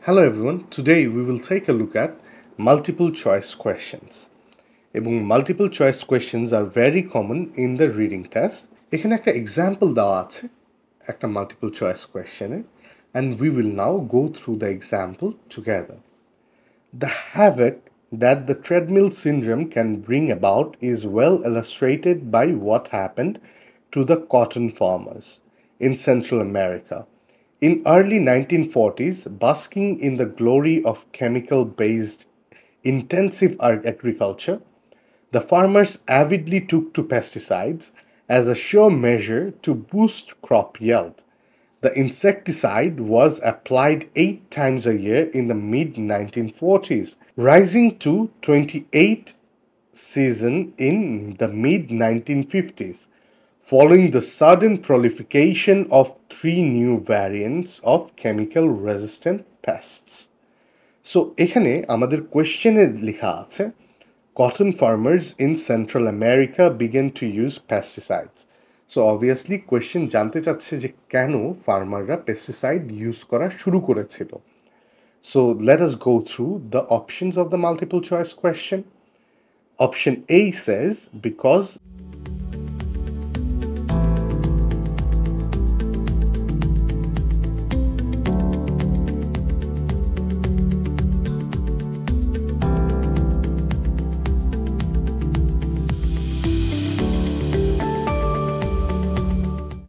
Hello everyone, today we will take a look at multiple choice questions. এবং multiple choice questions are very common in the reading test. এখানে একটা example দেওয়া আছে একটা multiple choice question and we will now go through the example together. The havoc that the treadmill syndrome can bring about is well illustrated by what happened to the cotton farmers in Central America. In early 1940s, basking in the glory of chemical-based intensive agriculture, the farmers avidly took to pesticides as a sure measure to boost crop yield. The insecticide was applied 8 times a year in the mid-1940s, rising to 28 season in the mid-1950s, following the sudden proliferation of 3 new variants of chemical-resistant pests. So এখানে আমাদের কোয়েশ্চেনে লেখা আছে cotton farmers in Central America began to use pesticides. So obviously question জানতে চাচ্ছে যে কেন ফার্মাররা pesticide use করা শুরু করেছিল. So let us go through the options of the multiple choice question. Option A says because